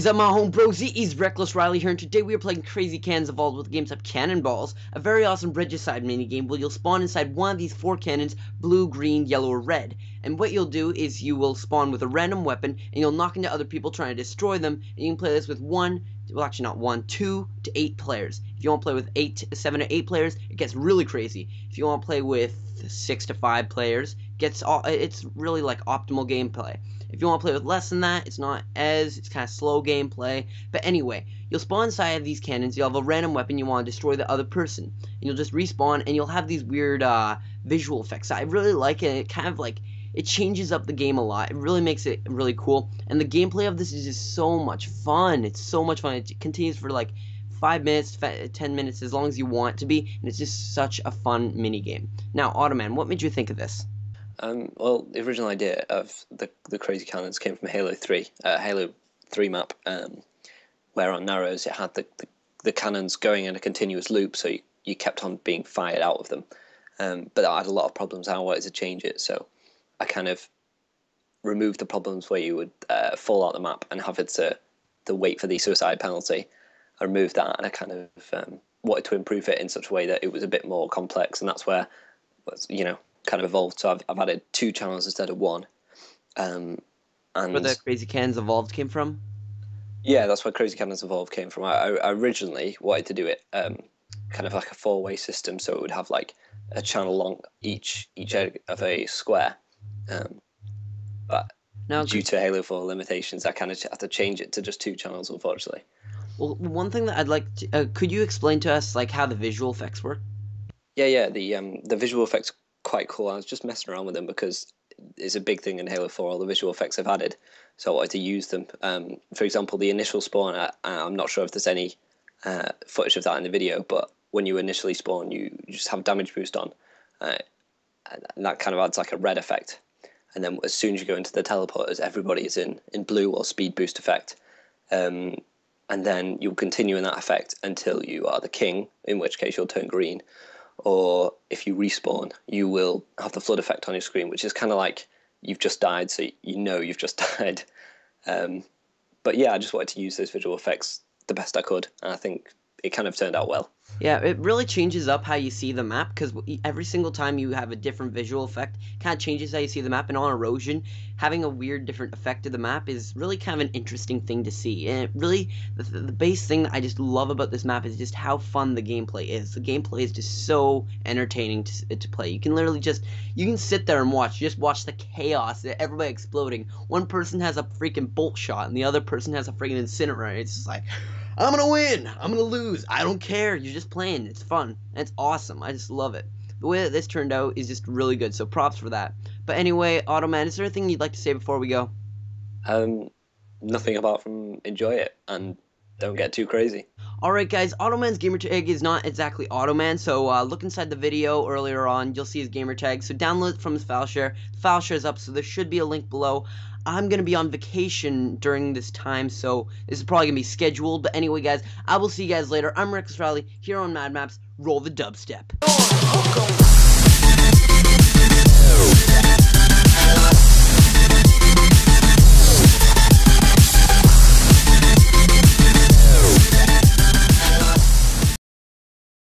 What is up, my home bros? It is Reckless Riley here, and today we are playing Crazy Cannons Evolved with Gametype Cannonballs, a very awesome Regicide minigame where you'll spawn inside one of these 4 cannons, blue, green, yellow, or red. And what you'll do is you will spawn with a random weapon, and you'll knock into other people trying to destroy them, and you can play this with 2 to 8 players. If you want to play with 7 to 8 players, it gets really crazy. If you want to play with 6 to 5 players, it's really like optimal gameplay. If you want to play with less than that, it's kind of slow gameplay. But anyway, you'll spawn inside of these cannons, you'll have a random weapon, you want to destroy the other person. And you'll just respawn, and you'll have these weird visual effects. I really like it. It kind of like, it changes up the game a lot. It really makes it really cool. And the gameplay of this is just so much fun. It's so much fun. It continues for like 5 minutes, 10 minutes, as long as you want it to be. And it's just such a fun mini game. Now, Automan, what made you think of this? Well, the original idea of the Crazy Cannons came from Halo 3, Halo 3 map, where on Narrows it had the cannons going in a continuous loop, so you kept on being fired out of them. But I had a lot of problems, and I wanted to change it, so I kind of removed the problems where you would fall out the map and have it to wait for the suicide penalty. I removed that, and I kind of wanted to improve it in such a way that it was a bit more complex, and that's where, you know, kind of evolved. So I've added 2 channels instead of 1. And where the Crazy Cannons Evolved came from? Yeah, that's where Crazy Cannons Evolved came from. I originally wanted to do it kind of like a 4-way system, so it would have like a channel along each edge of a square. But now, due to Halo 4 limitations, I kind of had to change it to just 2 channels, unfortunately. Well, one thing that I'd like to, could you explain to us like how the visual effects work? Yeah, the visual effects quite cool. I was just messing around with them because it's a big thing in Halo 4, all the visual effects I've added, so I wanted to use them. For example, the initial spawn, I'm not sure if there's any footage of that in the video, but when you initially spawn, you just have damage boost on, and that kind of adds like a red effect. And then as soon as you go into the teleporters, everybody is in blue or speed boost effect. And then you'll continue in that effect until you are the king, in which case you'll turn green. Or if you respawn, you will have the flood effect on your screen, which is kind of like you've just died, so you know you've just died. But yeah, I just wanted to use those visual effects the best I could, and I think it kind of turned out well. Yeah, it really changes up how you see the map, because every single time you have a different visual effect, kind of changes how you see the map. And on Erosion, having a weird different effect to the map is really kind of an interesting thing to see. And it really, the base thing that I just love about this map is just how fun the gameplay is. The gameplay is just so entertaining to play. You can literally you can sit there and just watch the chaos, everybody exploding. One person has a freaking bolt shot, and the other person has a freaking incinerator. It's just like, I'm gonna win, I'm gonna lose, I don't care, you're just playing, it's fun, and it's awesome, I just love it. The way that this turned out is just really good, so props for that. But anyway, Automan, is there anything you'd like to say before we go? Nothing apart from enjoy it, and don't get too crazy. Alright guys, Automan's gamertag is not exactly Automan, so look inside the video earlier on, you'll see his gamertag, so download it from his file share. The file share is up, so there should be a link below. I'm going to be on vacation during this time, so this is probably going to be scheduled. But anyway, guys, I will see you guys later. I'm Reckless Riley here on MadMaps. Roll the dubstep.